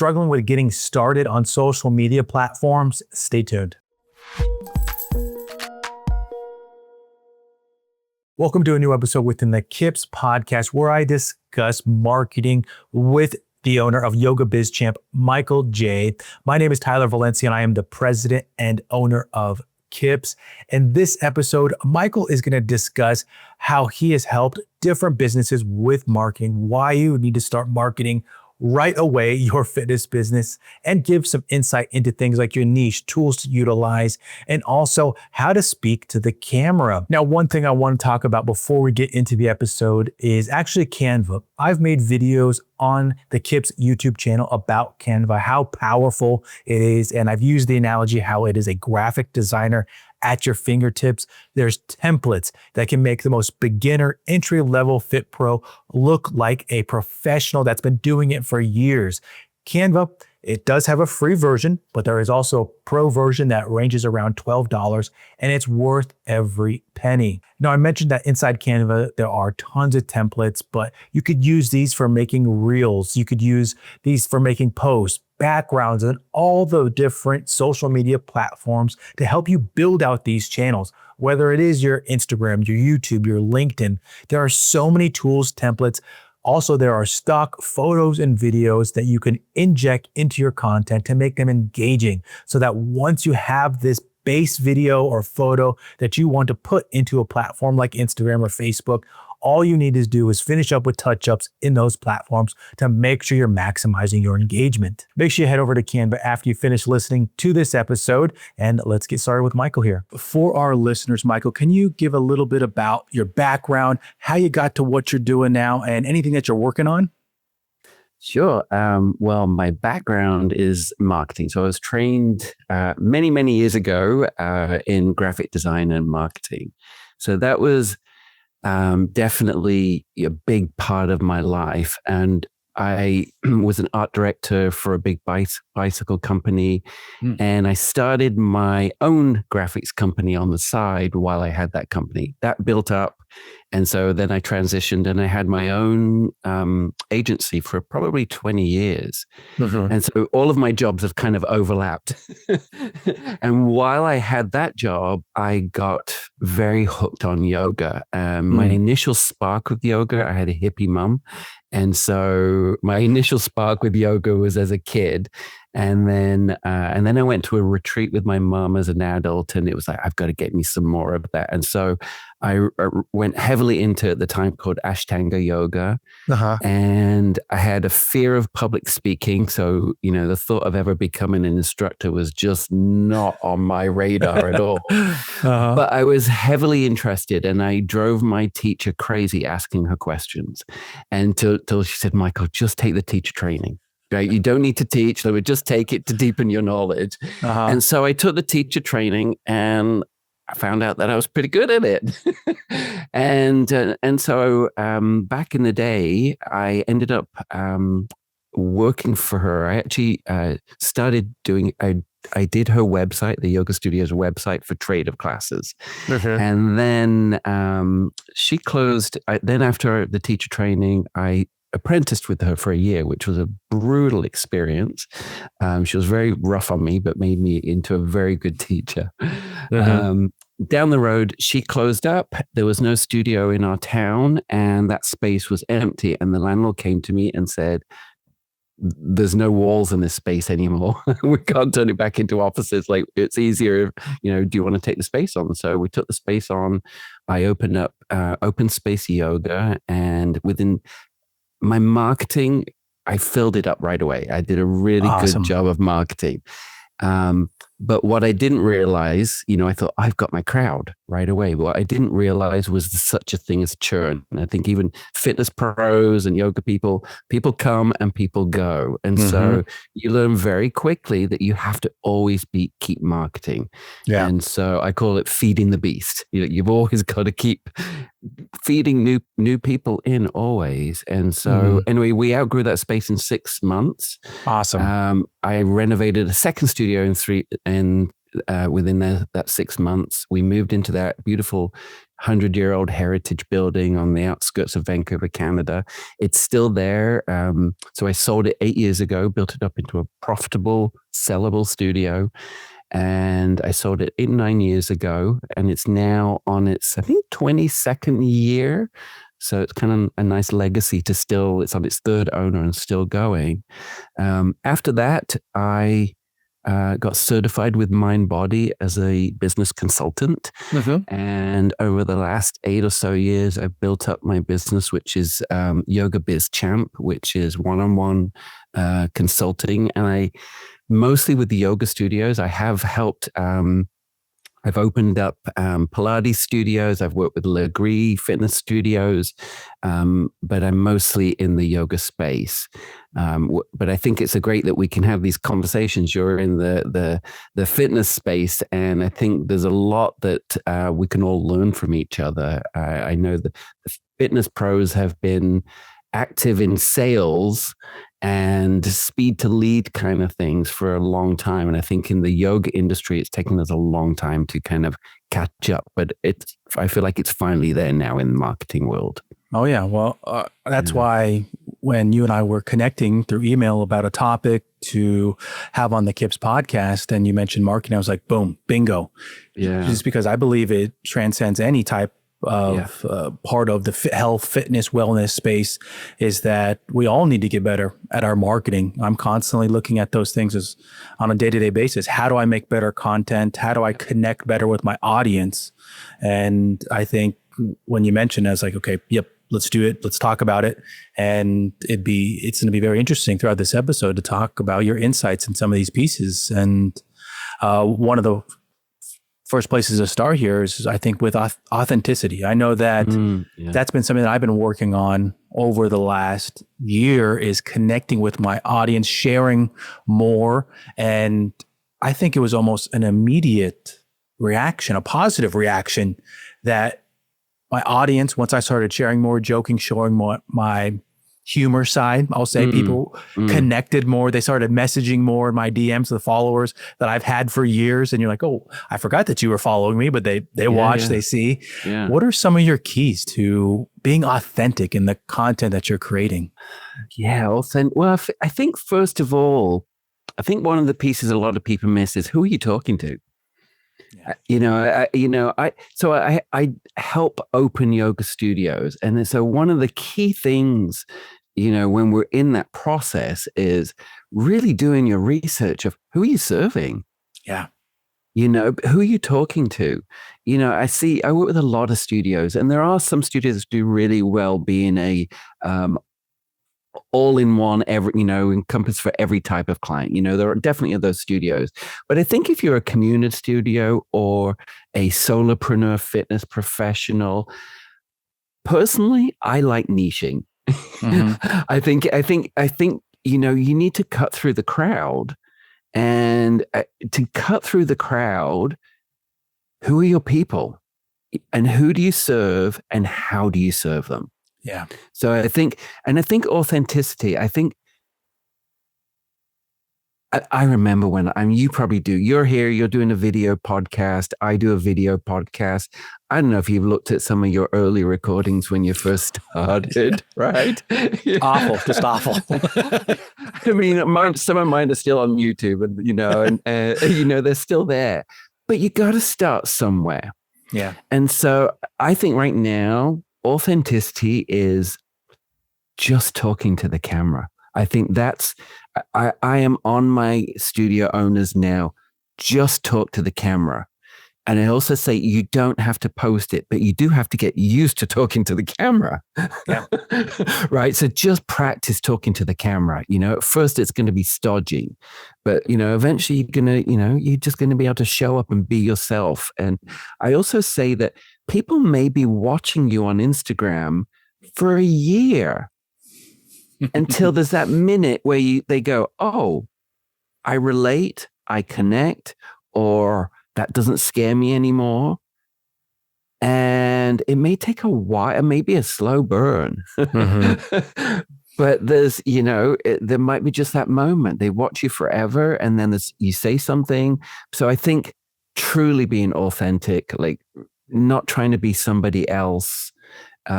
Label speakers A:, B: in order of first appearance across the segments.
A: struggling with getting started on social media platforms? Stay tuned. Welcome to a new episode within the KIPS podcast, where I discuss marketing with the owner of Yoga Biz Champ, Michael J. My name is Tyler Valencia, and I am the president and owner of KIPS. In this episode, Michael is going to discuss how he has helped different businesses with marketing, why you need to start marketing right away your fitness business, and give some insight into things like your niche, tools to utilize, and also how to speak to the camera. Now, one thing I want to talk about before we get into the episode is actually Canva. I've made videos on the KIPS YouTube channel about Canva, how powerful it is. And I've used the analogy how it is a graphic designer at your fingertips. There's templates that can make the most beginner entry-level Fit Pro look like a professional that's been doing it for years. Canva, it does have a free version, but there is also a pro version that ranges around $12, and it's worth every penny. Now, I mentioned that inside Canva, there are tons of templates, but you could use these for making reels. You could use these for making posts, backgrounds, and all the different social media platforms to help you build out these channels. Whether it is your Instagram, your YouTube, your LinkedIn, there are so many tools, templates. Also, there are stock photos and videos that you can inject into your content to make them engaging, so that once you have this base video or photo that you want to put into a platform like Instagram or Facebook, all you need to do is finish up with touch-ups in those platforms to make sure you're maximizing your engagement. Make sure you head over to Canva after you finish listening to this episode, and let's get started with Michael here. For our listeners, Michael, can you give a little bit about your background, how you got to what you're doing now, and anything that you're working on?
B: Sure. Well, my background is marketing. So I was trained many, many years ago in graphic design and marketing. So that was definitely a big part of my life. And I was an art director for a big bicycle company. And I started my own graphics company on the side while I had that company. That built up. And so then I transitioned and I had my own agency for probably 20 years. And so all of my jobs have kind of overlapped. And while I had that job, I got very hooked on yoga. My initial spark with yoga, I had a hippie mom. And so my initial spark with yoga was as a kid. And then I went to a retreat with my mom as an adult, and it was like, I've got to get me some more of that. And so I went heavily into, at the time, called Ashtanga yoga. And I had a fear of public speaking. So, the thought of ever becoming an instructor was just not on my radar at all. But I was heavily interested, and I drove my teacher crazy asking her questions until she said, Michael, just take the teacher training. Right? You don't need to teach. They would just take it to deepen your knowledge. And so I took the teacher training, and I found out that I was pretty good at it. and so back in the day, I ended up working for her. I actually started doing, I did her website, the yoga studio's website for trade of classes. And then she closed. Then after the teacher training, I apprenticed with her for a year, which was a brutal experience. She was very rough on me, but made me into a very good teacher. Down the road, she closed up. There was no studio in our town, and that space was empty. And the landlord came to me and said, there's no walls in this space anymore. We can't turn it back into offices. Like, it's easier, do you want to take the space on? So we took the space on. I opened up Open Space Yoga, and within my marketing, I filled it up right away. I did a really good job of marketing. But what I didn't realize, I thought I've got my crowd right away. But what I didn't realize was such a thing as churn. And I think even fitness pros and yoga people come and people go. And so you learn very quickly that you have to always keep marketing. And so I call it feeding the beast. You've always got to keep feeding new people in always. And so anyway, we outgrew that space in 6 months.
A: Awesome.
B: I renovated a second studio within that 6 months. We moved into that beautiful 100-year-old heritage building on the outskirts of Vancouver, Canada. It's still there. So I sold it 8 years ago, built it up into a profitable, sellable studio. And I sold it 8 or 9 years ago. And it's now on its, I think, 22nd year. So it's kind of a nice legacy to still, it's on its third owner and still going. After that, I got certified with Mind Body as a business consultant. Mm-hmm. And over the last 8 or so years, I've built up my business, which is Yoga Biz Champ, which is one-on-one consulting. And I mostly with the yoga studios, I have helped. I've opened up Pilates studios. I've worked with Legree fitness studios, but I'm mostly in the yoga space. But I think it's great that we can have these conversations. You're in the fitness space, and I think there's a lot that we can all learn from each other. I know the fitness pros have been active in sales and speed to lead kind of things for a long time. And I think in the yoga industry, it's taken us a long time to kind of catch up, but I feel like it's finally there now in the marketing world.
A: Oh yeah. Well, that's why when you and I were connecting through email about a topic to have on the KIPS podcast, and you mentioned marketing, I was like, boom, bingo. Yeah. Just because I believe it transcends any type of part of the health, fitness, wellness space, is that we all need to get better at our marketing. I'm constantly looking at those things as on a day-to-day basis. How do I make better content? How do I connect better with my audience? And I think when you mentioned, I was like, okay, yep, let's do it. Let's talk about it. And it's going to be very interesting throughout this episode to talk about your insights in some of these pieces. And one of the first places to start here is, I think, with authenticity. I know that that's been something that I've been working on over the last year, is connecting with my audience, sharing more. And I think it was almost an immediate reaction, a positive reaction, that my audience, once I started sharing more, joking, showing more my humor side, I'll say, people connected more. They started messaging more in my DMs, the followers that I've had for years. And you're like, oh, I forgot that you were following me, but they watch, they see. Yeah. What are some of your keys to being authentic in the content that you're creating?
B: Yeah. Well, I think first of all, I think one of the pieces a lot of people miss is, who are you talking to? Yeah. I help open yoga studios. And so one of the key things, when we're in that process, is really doing your research of who are you serving?
A: Yeah.
B: Who are you talking to? I work with a lot of studios, and there are some studios that do really well being a, all-in-one, encompass for every type of client. There are definitely those studios. But I think if you're a community studio or a solopreneur fitness professional, personally, I like niching. Mm-hmm. I think you need to cut through the crowd. And to cut through the crowd, who are your people? And who do you serve? And how do you serve them?
A: Yeah.
B: So I think authenticity, I remember when, you probably do, you're here, you're doing a video podcast. I do a video podcast. I don't know if you've looked at some of your early recordings when you first started, right?
A: Awful, just awful.
B: I mean, some of mine are still on YouTube, and they're still there, but you got to start somewhere.
A: Yeah.
B: And so I think right now, authenticity is just talking to the camera. I think I am on my studio owners now, just talk to the camera. And I also say, you don't have to post it, but you do have to get used to talking to the camera. Yeah. Right. So just practice talking to the camera. At first it's going to be stodgy, but eventually you're just going to be able to show up and be yourself. And I also say that people may be watching you on Instagram for a year until there's that minute where they go, oh, I relate, I connect, or that doesn't scare me anymore. And it may take a while, it may be a slow burn. Mm-hmm. But there's, there might be just that moment. They watch you forever, and then you say something. So I think truly being authentic, like not trying to be somebody else. There's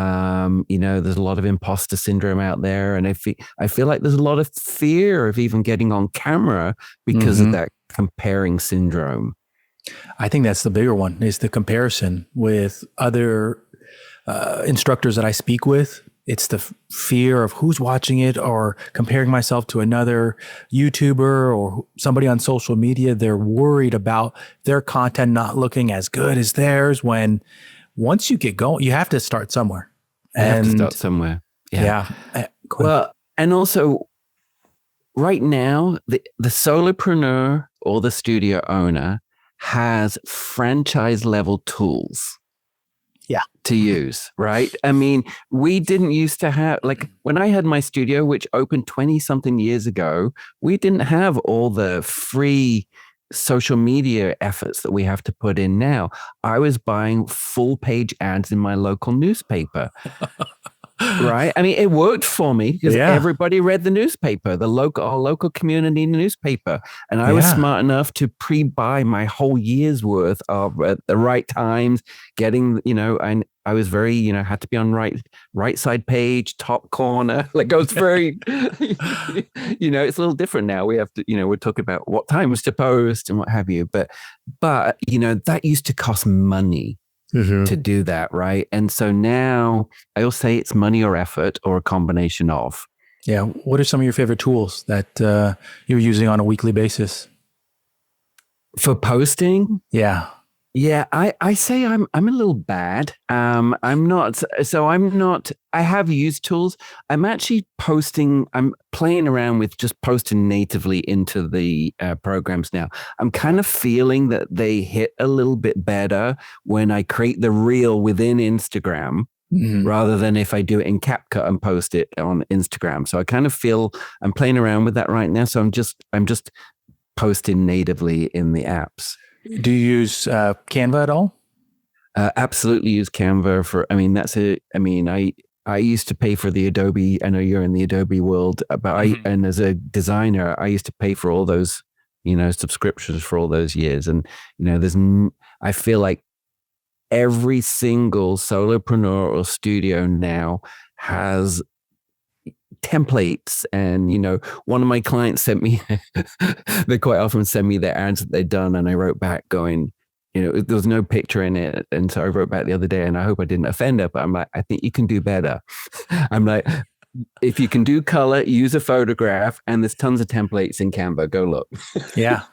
B: a lot of imposter syndrome out there. And I feel like there's a lot of fear of even getting on camera because of that comparing syndrome.
A: I think that's the bigger one, is the comparison with other instructors that I speak with. It's the fear of who's watching it, or comparing myself to another YouTuber or somebody on social media. They're worried about their content not looking as good as theirs, when once you get going, you have to start somewhere.
B: You have to start somewhere. Yeah. Well, and also right now, the solopreneur or the studio owner has franchise level tools to use, right? I mean, we didn't used to have, like when I had my studio, which opened 20 something years ago, we didn't have all the free social media efforts that we have to put in now. I was buying full page ads in my local newspaper. Right. I mean, it worked for me because everybody read the newspaper, our local community newspaper. And I was smart enough to pre-buy my whole year's worth of at the right times, getting, and I was very, had to be on right side page, top corner. Like I was very, it's a little different now. We have to, we're talking about what times to post and what have you. But that used to cost money. To do that, right? And so now I'll say it's money or effort or a combination of.
A: Yeah. What are some of your favorite tools that you're using on a weekly basis?
B: For posting?
A: Yeah.
B: Yeah, I say I'm a little bad. I have used tools. I'm actually I'm playing around with just posting natively into the programs now. I'm kind of feeling that they hit a little bit better when I create the reel within Instagram rather than if I do it in CapCut and post it on Instagram. So I kind of feel I'm playing around with that right now. So I'm just posting natively in the apps.
A: Do you use Canva at all?
B: Absolutely use Canva I used to pay for the Adobe. I know you're in the Adobe world, but and as a designer, I used to pay for all those, subscriptions for all those years. And, I feel like every single solopreneur or studio now has templates. And, one of my clients sent me, they quite often send me their ads that they've done. And I wrote back going, there was no picture in it. And so I wrote back the other day, and I hope I didn't offend her, but I'm like, I think you can do better. I'm like, if you can do color, use a photograph, and there's tons of templates in Canva. Go look.
A: Yeah.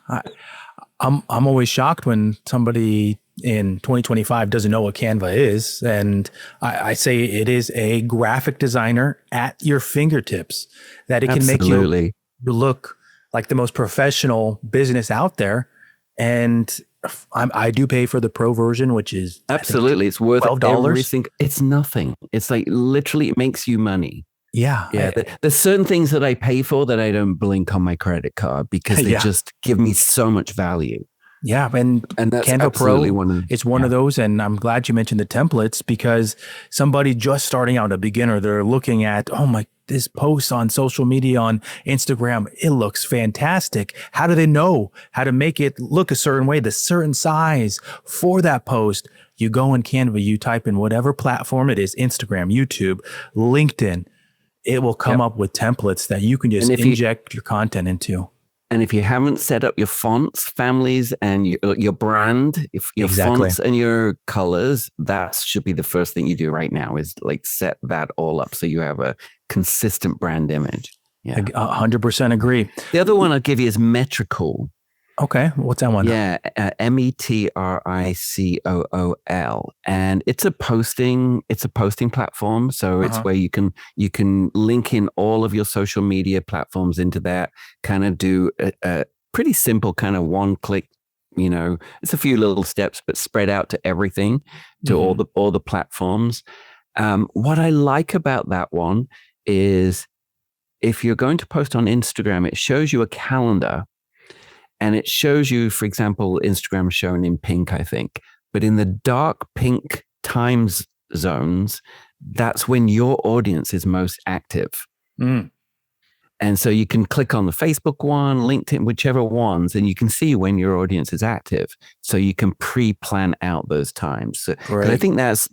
A: I'm always shocked when somebody in 2025 doesn't know what Canva is. And I say it is a graphic designer at your fingertips, that it can make you look like the most professional business out there. And I do pay for the pro version, which is
B: absolutely, it's worth
A: $12.
B: It's nothing. It's like literally it makes you money.
A: Yeah.
B: There's certain things that I pay for that I don't blink on my credit card because they just give me so much value.
A: Yeah. And
B: that's
A: Canva Pro, it's one of those. And I'm glad you mentioned the templates, because somebody just starting out, a beginner, they're looking at, this post on social media, on Instagram, it looks fantastic. How do they know how to make it look a certain way, the certain size for that post? You go in Canva, you type in whatever platform it is, Instagram, YouTube, LinkedIn, it will come up with templates that you can just inject your content into.
B: And if you haven't set up your fonts, families, and your brand, if your fonts and your colors, that should be the first thing you do right now, is like set that all up so you have a consistent brand image. Yeah,
A: 100% agree.
B: The other one I'll give you is Metricool.
A: Okay, what's that one?
B: Yeah, Metricool, and it's a posting platform. So it's where you can link in all of your social media platforms into that. Kind of do a pretty simple kind of one click. It's a few little steps, but spread out to everything, to all the platforms. What I like about that one is if you're going to post on Instagram, it shows you a calendar. And it shows you, for example, Instagram shown in pink, I think. But in the dark pink times zones, that's when your audience is most active. And so you can click on the Facebook one, LinkedIn, whichever ones, and you can see when your audience is active. So you can pre-plan out those times. So, 'cause I think that's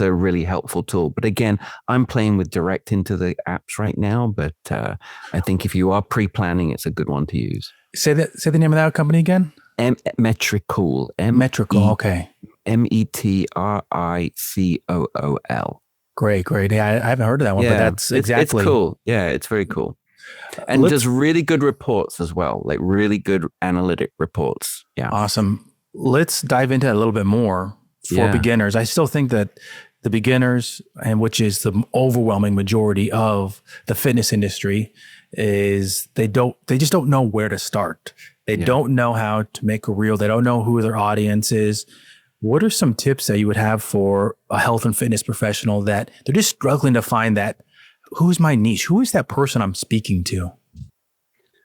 B: a really helpful tool. But again, I'm playing with direct into the apps right now. But I think if you are pre-planning, it's a good one to use.
A: Say the name of that company again.
B: Metricool.
A: Metricool. Okay.
B: Metricool.
A: Great. Yeah, I haven't heard of that one, but that's exactly.
B: It's cool. Yeah, it's very cool. And does really good reports as well, like really good analytic reports. Yeah.
A: Awesome. Let's dive into that a little bit more for beginners. I still think that the beginners, and which is the overwhelming majority of the fitness industry, is they just don't know where to start. They don't know how to make a reel. They don't know who their audience is. What are some tips that you would have for a health and fitness professional that they're just struggling to find that, who's my niche? Who is that person I'm speaking to?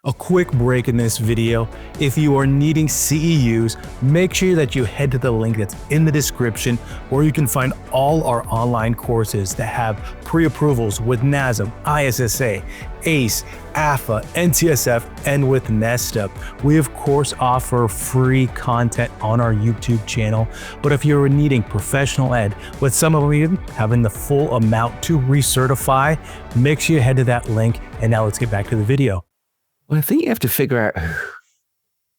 A: A quick break in this video. If you are needing CEUs, make sure that you head to the link that's in the description where you can find all our online courses that have pre-approvals with NASM, ISSA, ACE, AFA, NCSF, and with Nesta. We of course offer free content on our YouTube channel, but if you're needing professional ed, with some of them even having the full amount to recertify, make sure you head to that link. And now let's get back to the video.
B: Well, I think you have to figure out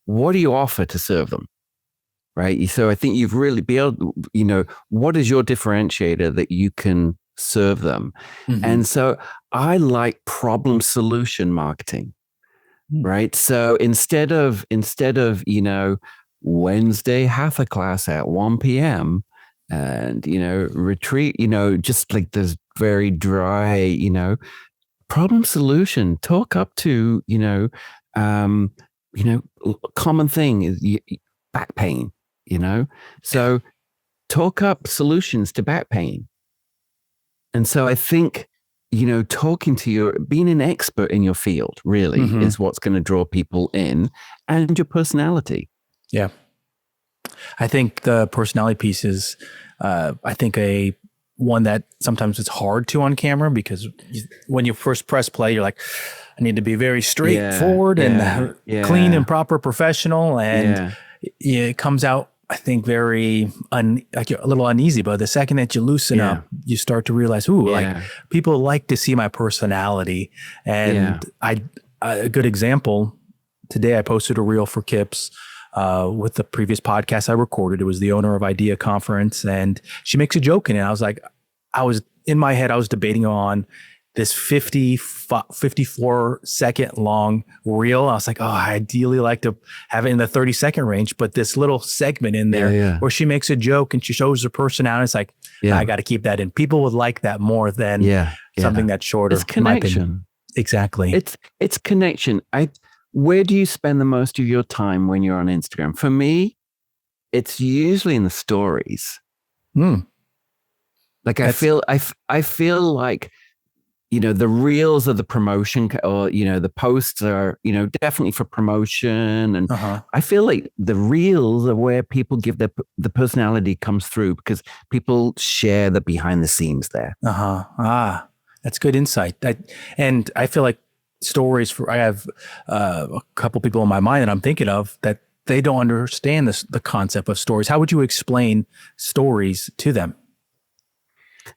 B: what do you offer to serve them, right? So I think you've really be able, what is your differentiator that you can serve them? Mm-hmm. And so I like problem solution marketing, right? So instead of Wednesday hatha class at 1 p.m. and, retreat, just like this very dry, problem solution, talk up to, common thing is back pain, so talk up solutions to back pain. And so I think, being an expert in your field really is what's going to draw people in, and your personality.
A: Yeah. I think the personality piece is, one that sometimes it's hard to on camera, because when you first press play, you're like, I need to be very straightforward and clean and proper professional. And it comes out, I think, very like you're a little uneasy. But the second that you loosen up, you start to realize, like people like to see my personality. And a good example, today I posted a reel for KIPS with the previous podcast I recorded. It was the owner of Idea Conference, and she makes a joke in it. I was like, in my head, I was debating on this 54 second long reel. I was like, I ideally like to have it in the 30-second range, but this little segment in there where she makes a joke and she shows her personality, it's like, I got to keep that in. People would like that more than something that's shorter.
B: It's connection.
A: Exactly.
B: It's connection. Where do you spend the most of your time when you're on Instagram? For me, it's usually in the stories. Like I feel like, the reels are the promotion, or, the posts are, definitely for promotion. And I feel like the reels are where people give the personality comes through, because people share the behind the scenes there.
A: That's good insight. And I feel like stories I have a couple people in my mind that I'm thinking of that they don't understand the concept of stories. How would you explain stories to them?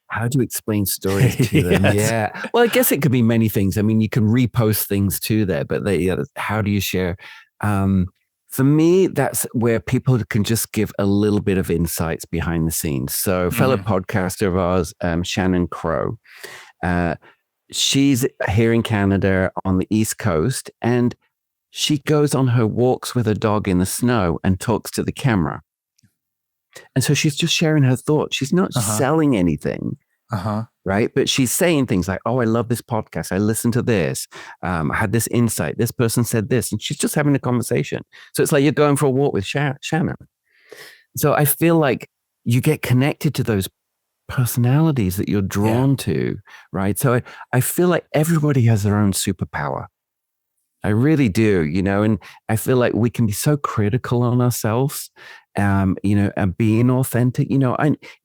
B: How do you explain stories to them? Yeah. Well, I guess it could be many things. I mean, you can repost things to there, but how do you share? For me, that's where people can just give a little bit of insights behind the scenes. So fellow podcaster of ours, Shannon Crow, she's here in Canada on the East Coast, and she goes on her walks with her dog in the snow and talks to the camera. And so she's just sharing her thoughts. She's not selling anything, right? But she's saying things like, I love this podcast. I listened to this. I had this insight. This person said this. And she's just having a conversation. So it's like you're going for a walk with Shannon. So I feel like you get connected to those personalities that you're drawn to, right? So I feel like everybody has their own superpower. I really do, and I feel like we can be so critical on ourselves, and being authentic.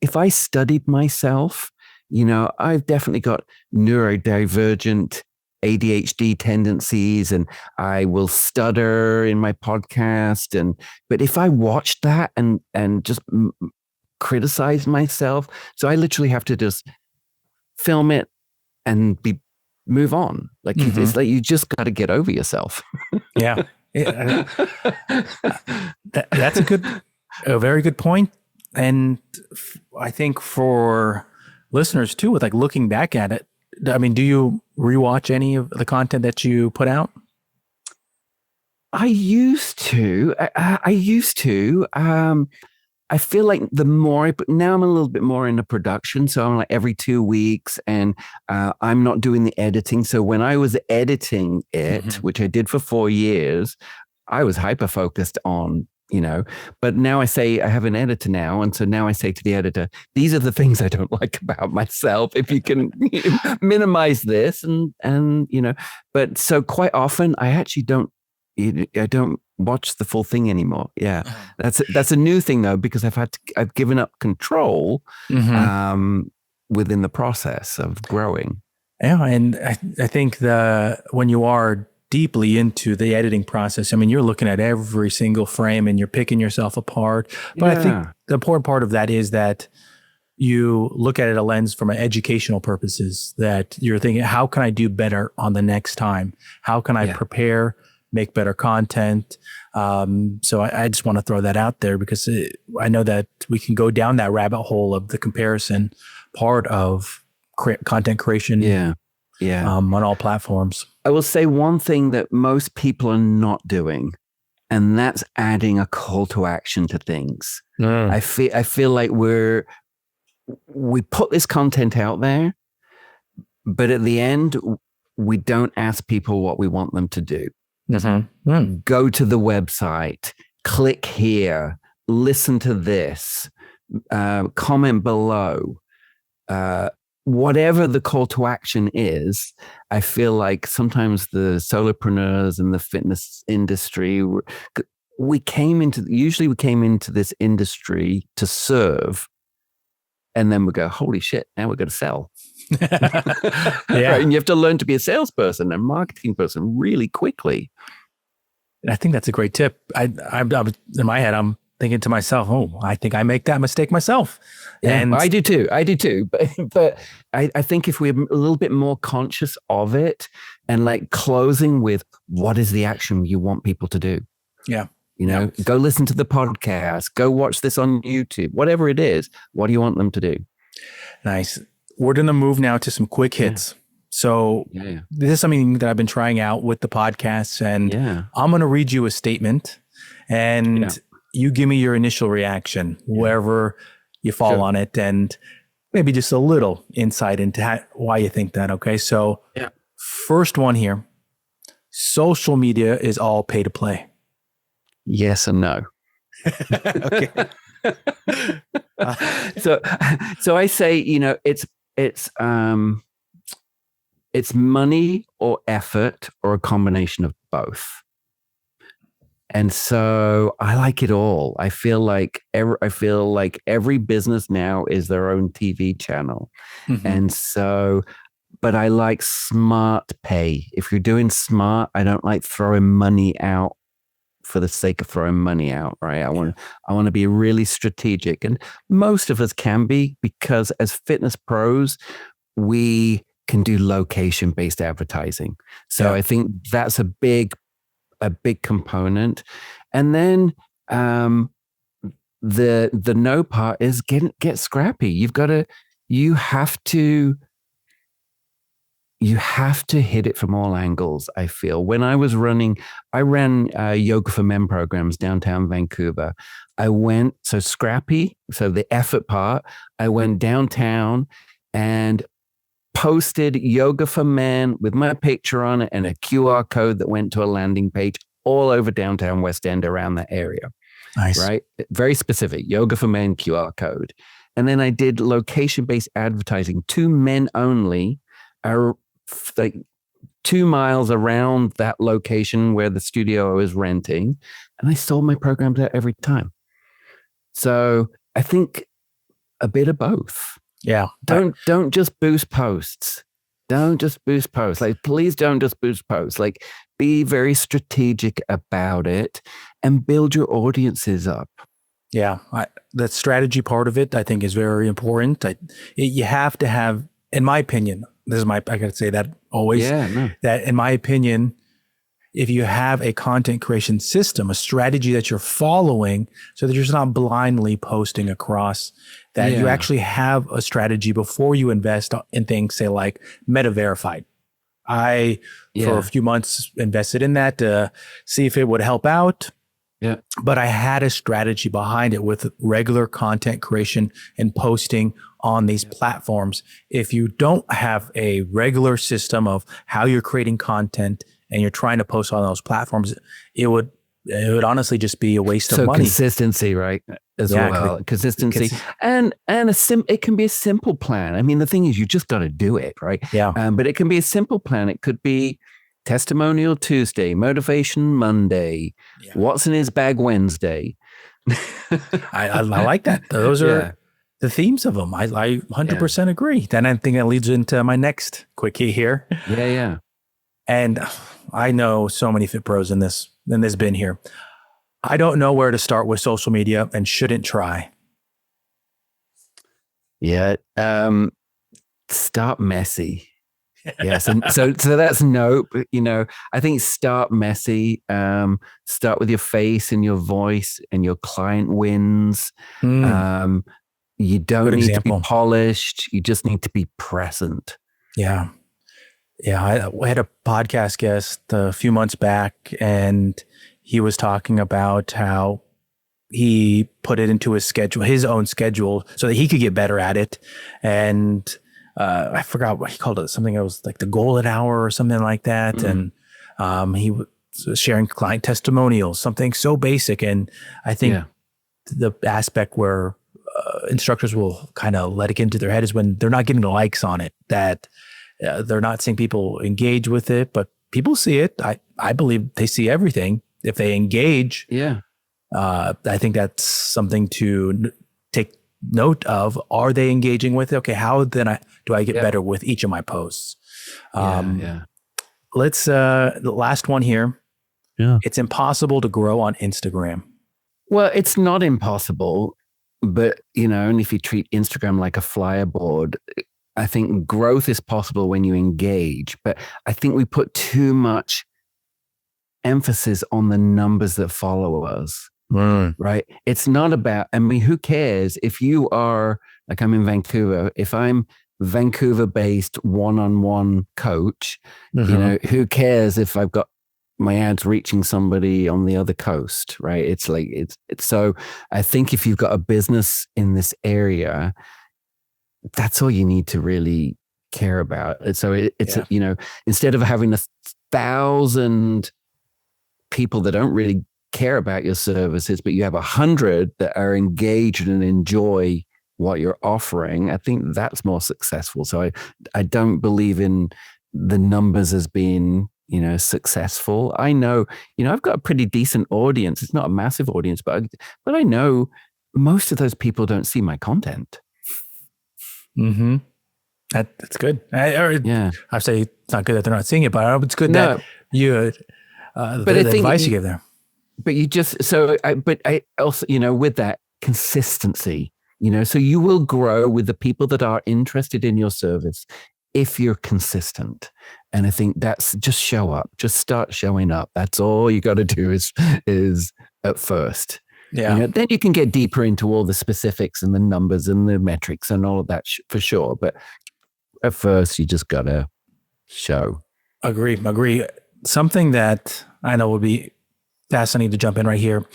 B: If I studied myself, I've definitely got neurodivergent ADHD tendencies, and I will stutter in my podcast. But if I watch that and just criticize myself, so I literally have to just film it and move on. Like it's like you just got to get over yourself.
A: Yeah. That's a very good point. And I think for listeners too, with like looking back at it, I mean, do you rewatch any of the content that you put out?
B: I used to. I feel like the more but now I'm a little bit more into production. So I'm like every 2 weeks, and I'm not doing the editing. So when I was editing it, which I did for 4 years, I was hyper focused on, but now I have an editor now. And so now I say to the editor, these are the things I don't like about myself. If you can minimize this but so quite often I actually don't watch the full thing anymore. Yeah. That's a new thing though, because I've given up control within the process of growing.
A: Yeah. And I think when you are deeply into the editing process, I mean, you're looking at every single frame and you're picking yourself apart. But I think the important part of that is that you look at it a lens from an educational purposes, that you're thinking, how can I do better on the next time? How can I prepare, make better content? So I just want to throw that out there, because I know that we can go down that rabbit hole of the comparison part of content creation on all platforms.
B: I will say one thing that most people are not doing, and that's adding a call to action to things. I feel like we put this content out there, but at the end, we don't ask people what we want them to do. Go to the website, click here, listen to this, comment below. Whatever the call to action is, I feel like sometimes the solopreneurs and the fitness industry, we came into this industry to serve, and then we go, holy shit, now we're going to sell. Right? And you have to learn to be a salesperson and marketing person really quickly.
A: And I think that's a great tip. I was in my head, I'm thinking to myself, oh, I think I make that mistake myself.
B: Yeah,
A: and
B: I do too. But I think if we're a little bit more conscious of it, and like closing with, what is the action you want people to do?
A: Yeah.
B: Go listen to the podcast, go watch this on YouTube, whatever it is. What do you want them to do?
A: Nice. We're going to move now to some quick hits. So this is something that I've been trying out with the podcasts, and I'm going to read you a statement, and you give me your initial reaction, wherever you fall on it, and maybe just a little insight into why you think that. Okay. So first one here, social media is all pay to play.
B: Yes and no.
A: Okay.
B: So I say, it's money or effort or a combination of both. And so I like it all. I feel like every business now is their own TV channel. And so, but I like smart pay. If you're doing smart, I don't like throwing money out for the sake of throwing money out, right? I want to be really strategic. And most of us can be, because as fitness pros, we can do location-based advertising. So I think that's a big component. And then the no part is get scrappy. You have to hit it from all angles. I feel when I ran yoga for men programs downtown Vancouver. So scrappy. So the effort part, I went downtown and posted yoga for men with my picture on it and a QR code that went to a landing page all over downtown West End, around that area.
A: Nice.
B: Right? Very specific, yoga for men QR code. And then I did location-based advertising to men only, like 2 miles around that location where the studio I was renting. And I sold my programs out every time. So I think a bit of both.
A: Yeah.
B: Don't just boost posts. Don't just boost posts. Like, please don't just boost posts. Like, be very strategic about it and build your audiences up.
A: Yeah, the strategy part of it, I think, is very important. You have to have, in my opinion, I got to say that always, that in my opinion, if you have a content creation system, a strategy that you're following so that you're just not blindly posting across, that you actually have a strategy before you invest in things, say like Meta Verified. For a few months, invested in that to see if it would help out.
B: Yeah.
A: But I had a strategy behind it with regular content creation and posting on these platforms. If you don't have a regular system of how you're creating content and you're trying to post on those platforms, it would honestly just be a waste of money.
B: Consistency, right? As well. Consistency. And it can be a simple plan. I mean, the thing is, you just got to do it, right?
A: Yeah.
B: But it can be a simple plan. It could be Testimonial Tuesday, Motivation Monday, What's in His Bag Wednesday.
A: I like that. Those are the themes of them. I 100% agree. Then I think that leads into my next quickie here.
B: Yeah.
A: And I know so many fit pros in this bin here. I don't know where to start with social media and shouldn't try.
B: Yeah. Start messy. Yes. And so that's no, I think start messy, start with your face and your voice and your client wins. You don't need to be polished. You just need to be present.
A: Yeah. Yeah. I had a podcast guest a few months back, and he was talking about how he put it into his own schedule, so that he could get better at it. And I forgot what he called it. Something that was like the golden hour or something like that. And he was sharing client testimonials, something so basic. And I think the aspect where instructors will kind of let it get into their head is when they're not getting the likes on it, that they're not seeing people engage with it, but people see it. I believe they see everything. If they engage, I think that's something to take note of. Are they engaging with it? Okay, how then do I get better with each of my posts? Let's the last one here.
B: Yeah.
A: It's impossible to grow on Instagram.
B: Well, it's not impossible, but and if you treat Instagram like a flyer board, I think growth is possible when you engage. But I think we put too much emphasis on the numbers that follow us. Right. It's not about, who cares if you are, like, I'm in Vancouver, if I'm Vancouver based one-on-one coach, who cares if I've got my ads reaching somebody on the other coast, right? It's like, it's so I think if you've got a business in this area, that's all you need to really care about. And so it's instead of having 1,000 people that don't really care about your services, but you have 100 that are engaged and enjoy what you're offering, I think that's more successful. So I don't believe in the numbers as being, successful. I know, I've got a pretty decent audience. It's not a massive audience, but I know most of those people don't see my content.
A: Mm-hmm. That's good. I say it's not good that they're not seeing it, but it's good that you, but the advice you gave there.
B: But you just, but I also, with that consistency, so you will grow with the people that are interested in your service if you're consistent. And I think that's just show up, just start showing up. That's all you got to do is at first. Yeah. Then you can get deeper into all the specifics and the numbers and the metrics and all of that for sure. But at first you just got to show.
A: Agree. Something that I know would be fascinating to jump in right here.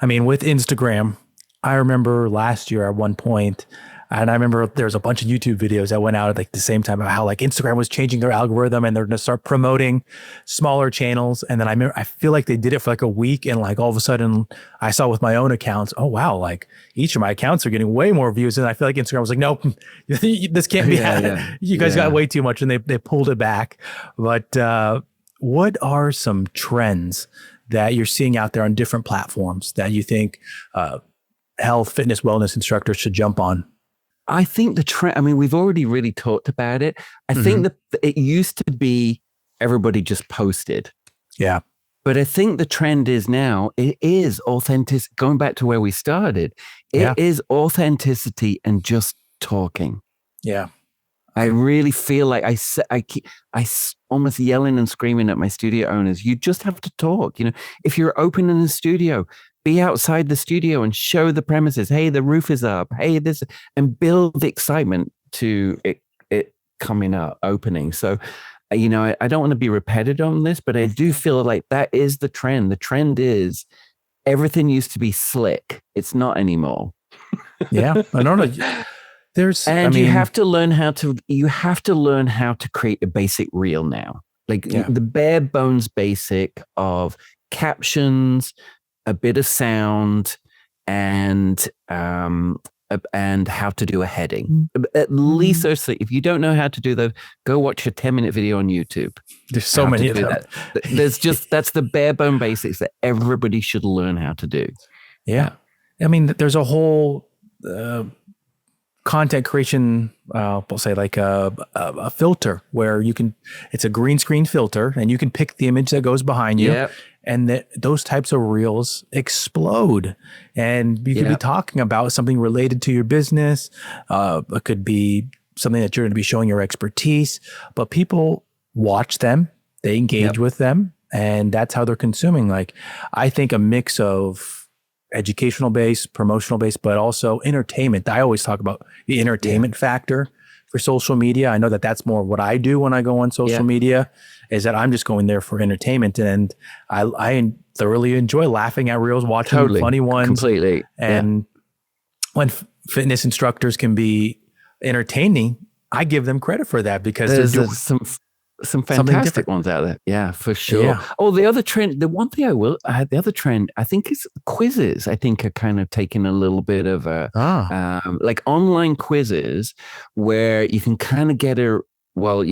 A: I mean, with Instagram, I remember last year at one point, and I remember there was a bunch of YouTube videos that went out at like the same time about how like Instagram was changing their algorithm and they're going to start promoting smaller channels. And then I feel like they did it for like a week, and like all of a sudden I saw with my own accounts, oh wow, like each of my accounts are getting way more views. And I feel like Instagram was like, nope, this can't be happening. You guys got way too much, and they pulled it back. But what are some trends that you're seeing out there on different platforms that you think health, fitness, wellness instructors should jump on?
B: I think the trend, I mean, we've already really talked about it. I think that it used to be everybody just posted.
A: Yeah.
B: But I think the trend is now, it is authentic. Going back to where we started, it is authenticity and just talking.
A: Yeah.
B: I really feel like I almost yelling and screaming at my studio owners. You just have to talk. You know, if you're open in the studio, be outside the studio and show the premises. Hey, the roof is up. Hey, this, and build the excitement to it coming up, opening. So, you know, I don't want to be repetitive on this, but I do feel like that is the trend. The trend is everything used to be slick. It's not anymore.
A: Yeah. I don't know.
B: You have to learn how to create a basic reel now. Like the bare bones basic of captions, a bit of sound, and how to do a heading. At least if you don't know how to do that, go watch a 10-minute video on YouTube.
A: There's so many of them.
B: That's the bare bone basics that everybody should learn how to do.
A: Yeah. I mean, there's a whole content creation, we'll say like a filter where it's a green screen filter and you can pick the image that goes behind you. Yep. And those types of reels explode. And you could be talking about something related to your business. It could be something that you're going to be showing your expertise, but people watch them, they engage with them, and that's how they're consuming. Like, I think a mix of educational based, promotional based, but also entertainment. I always talk about the entertainment factor for social media. I know that that's more what I do when I go on social media, is that I'm just going there for entertainment. And I thoroughly enjoy laughing at reels, watching funny ones.
B: Completely.
A: And when fitness instructors can be entertaining, I give them credit for that, because
B: there's some fantastic ones out there. Yeah, for sure. Yeah. Oh, the other trend, I think is quizzes. I think are kind of taking a little bit of like online quizzes where you can kind of get you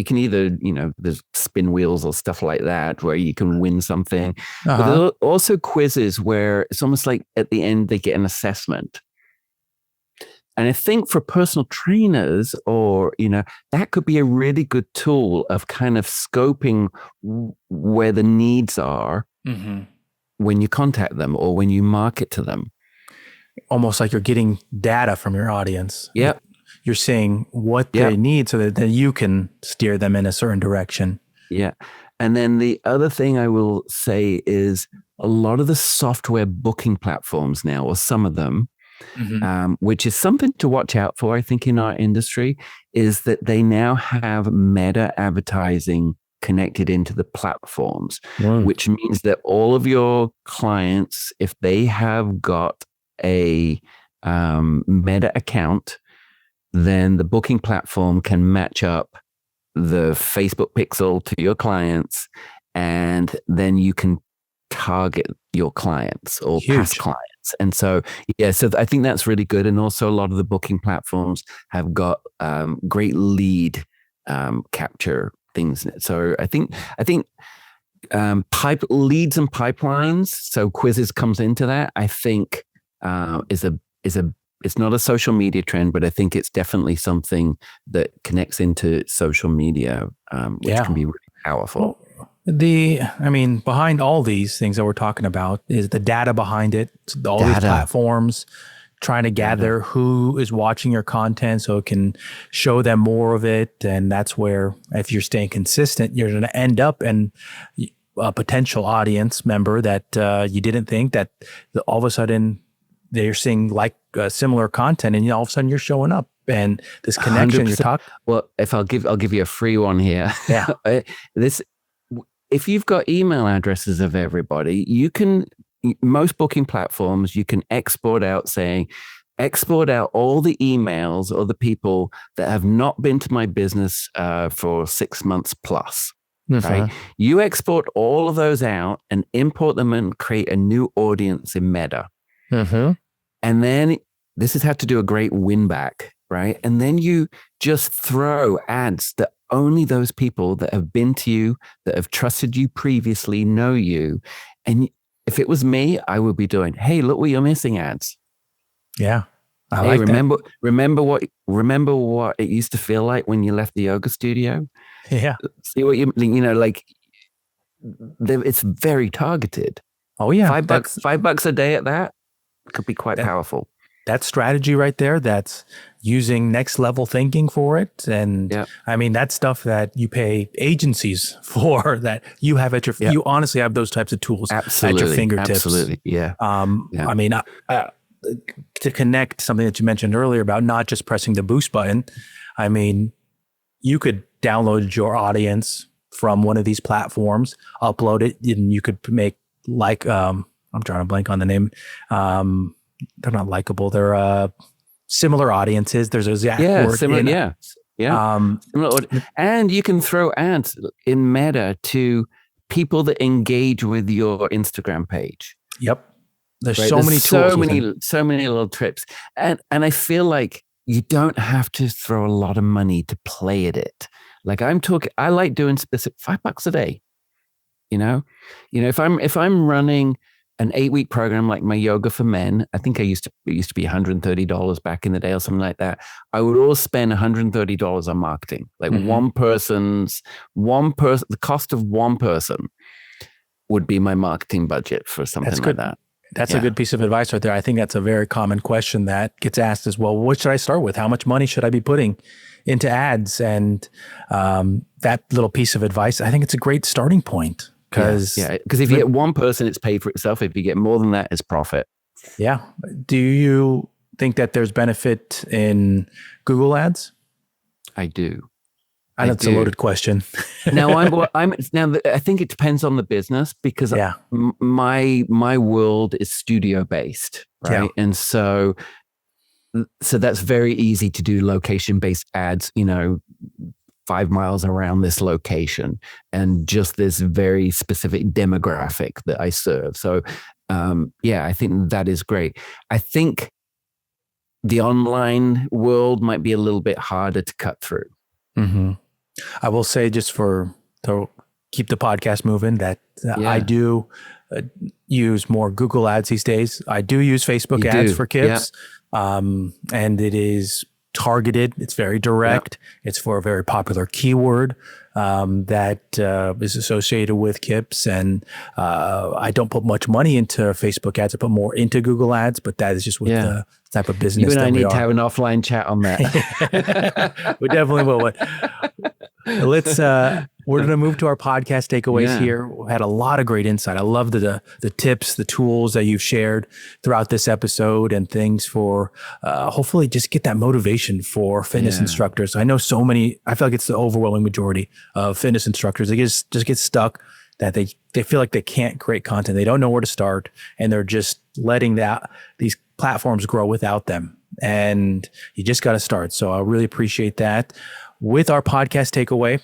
B: can either, you know, there's spin wheels or stuff like that where you can win something. But there are also quizzes where it's almost like at the end they get an assessment. And I think for personal trainers, or, you know, that could be a really good tool of kind of scoping where the needs are when you contact them or when you market to them.
A: Almost like you're getting data from your audience.
B: Yep.
A: You're seeing what they need so that then you can steer them in a certain direction.
B: Yeah. And then the other thing I will say is a lot of the software booking platforms now, or some of them, which is something to watch out for, I think, in our industry, is that they now have meta advertising connected into the platforms, which means that all of your clients, if they have got a meta account, then the booking platform can match up the Facebook pixel to your clients, and then you can target your clients or past clients. And so, so I think that's really good. And also a lot of the booking platforms have got great lead capture things. So I think leads and pipelines. So quizzes comes into that. I think it's not a social media trend, but I think it's definitely something that connects into social media, which can be really powerful.
A: Well, behind all these things that we're talking about is the data behind it. All these platforms trying to gather who is watching your content so it can show them more of it. And that's where, if you're staying consistent, you're going to end up in a potential audience member that you didn't think that all of a sudden they're seeing like similar content, and all of a sudden you're showing up, and this connection 100%. You're talking.
B: Well, I'll give you a free one here.
A: Yeah.
B: If you've got email addresses of everybody, most booking platforms, you can export out all the emails or the people that have not been to my business for 6 months plus. Right? You export all of those out and import them and create a new audience in Meta. And then this is how to do a great win back, right? And then you just throw ads that only those people that have been to you, that have trusted you previously, know you. And if it was me, I would be doing, hey, look what you're missing ads.
A: Yeah. I
B: Hey,
A: like that.
B: remember what it used to feel like when you left the yoga studio?
A: Yeah.
B: See what you know, like it's very targeted.
A: Oh yeah.
B: $5 a day at that could be quite
A: That
B: powerful.
A: that strategy right there, that's using next level thinking for it. And
B: Yeah.
A: I mean, that's stuff that you pay agencies for, that you have at your,
B: Yeah.
A: you honestly have those types of tools at your
B: Absolutely.
A: fingertips.
B: Absolutely. Yeah. Yeah.
A: I mean, to connect something that you mentioned earlier about not just pressing the boost button, I mean, you could download your audience from one of these platforms, upload it, and you could make like, I'm drawing a blank on the name. They're not likable. They're similar audiences. There's a exact word.
B: Similar.
A: In,
B: yeah. Yeah. And you can throw ads in Meta to people that engage with your Instagram page.
A: Yep. There's
B: Right?
A: so many tools.
B: So many little trips. And I feel like you don't have to throw a lot of money to play at it. Like I like doing specific $5 a day. You know, if I'm running an 8-week program like my yoga for men, I think it used to be $130 back in the day or something like that. I would always spend $130 on marketing. Like the cost of one person would be my marketing budget for something like that.
A: That's a good piece of advice right there. I think that's a very common question that gets asked as well. What should I start with? How much money should I be putting into ads? And that little piece of advice, I think it's a great starting point. Because
B: if you get one person, it's paid for itself. If you get more than that, it's profit.
A: Yeah. Do you think that there's benefit in Google ads?
B: I do.
A: I know it's a loaded question.
B: Now I think it depends on the business, because my world is studio based, right? Yeah. And so that's very easy to do location based ads, 5 miles around this location and just this very specific demographic that I serve. So, I think that is great. I think the online world might be a little bit harder to cut through.
A: Mm-hmm. I will say, just to keep the podcast moving, that I do use more Google ads these days. I do use Facebook ads for KIPS, and it is targeted. It's very direct. Yeah. It's for a very popular keyword that is associated with KIPS. And I don't put much money into Facebook ads. I put more into Google ads, but that is just with the type of business.
B: You and I need to have an offline chat on that.
A: We definitely will. We're going to move to our podcast takeaways here. We had a lot of great insight. I love the tips, the tools that you've shared throughout this episode, and things for hopefully just get that motivation for fitness instructors. I know so many, I feel like it's the overwhelming majority of fitness instructors. They just get stuck that they feel like they can't create content. They don't know where to start, and they're just letting these platforms grow without them. And you just got to start. So I really appreciate that. With our podcast takeaway,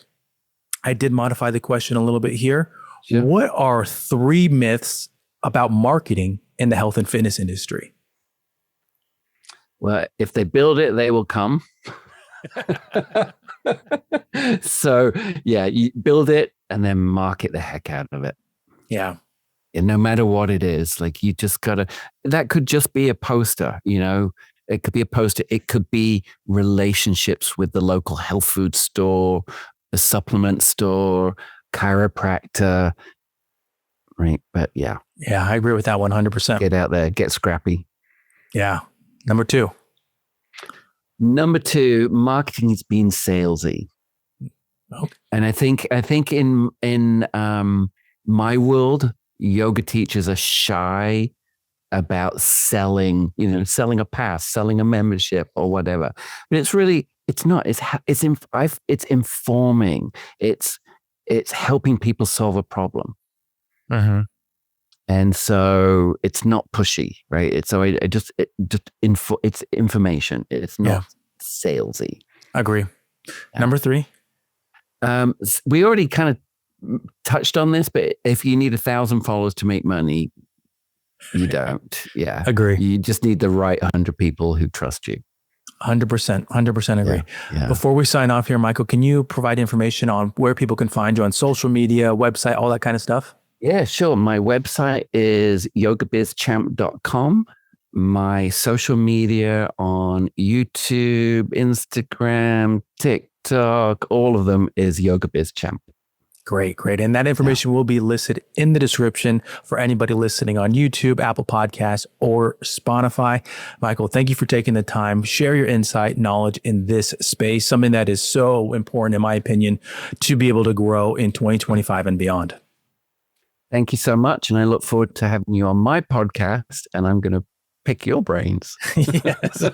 A: I did modify the question a little bit here. Sure. What are 3 myths about marketing in the health and fitness industry?
B: Well, if they build it, they will come. So, you build it and then market the heck out of it.
A: Yeah.
B: And no matter what it is, like, you just gotta, that could just be a poster, it could be a poster. It could be relationships with the local health food store, the supplement store, chiropractor. Right. But yeah,
A: I agree with that 100%.
B: Get out there, get scrappy.
A: Yeah. Number 2,
B: marketing is being salesy.
A: Okay.
B: And I think in my world, yoga teachers are shy about selling a pass, selling a membership or whatever. But it's not. It's informing. It's helping people solve a problem.
A: Mm-hmm.
B: And so it's not pushy, right? It's information. It's not salesy.
A: I agree. Number 3.
B: We already kind of touched on this, but if you need 1,000 followers to make money, you don't. Yeah.
A: Agree.
B: You just need the right 100 people who trust you.
A: 100% agree.
B: Yeah.
A: Before we sign off here, Michael, can you provide information on where people can find you on social media, website, all that kind of stuff?
B: Yeah, sure. My website is yogabizchamp.com. My social media on YouTube, Instagram, TikTok, all of them is Yoga Biz Champ.
A: Great, great. And that information will be listed in the description for anybody listening on YouTube, Apple Podcasts, or Spotify. Michael, thank you for taking the time. Share your insight, knowledge in this space, something that is so important, in my opinion, to be able to grow in 2025 and beyond.
B: Thank you so much. And I look forward to having you on my podcast, and I'm going to pick your brains.
A: Yes.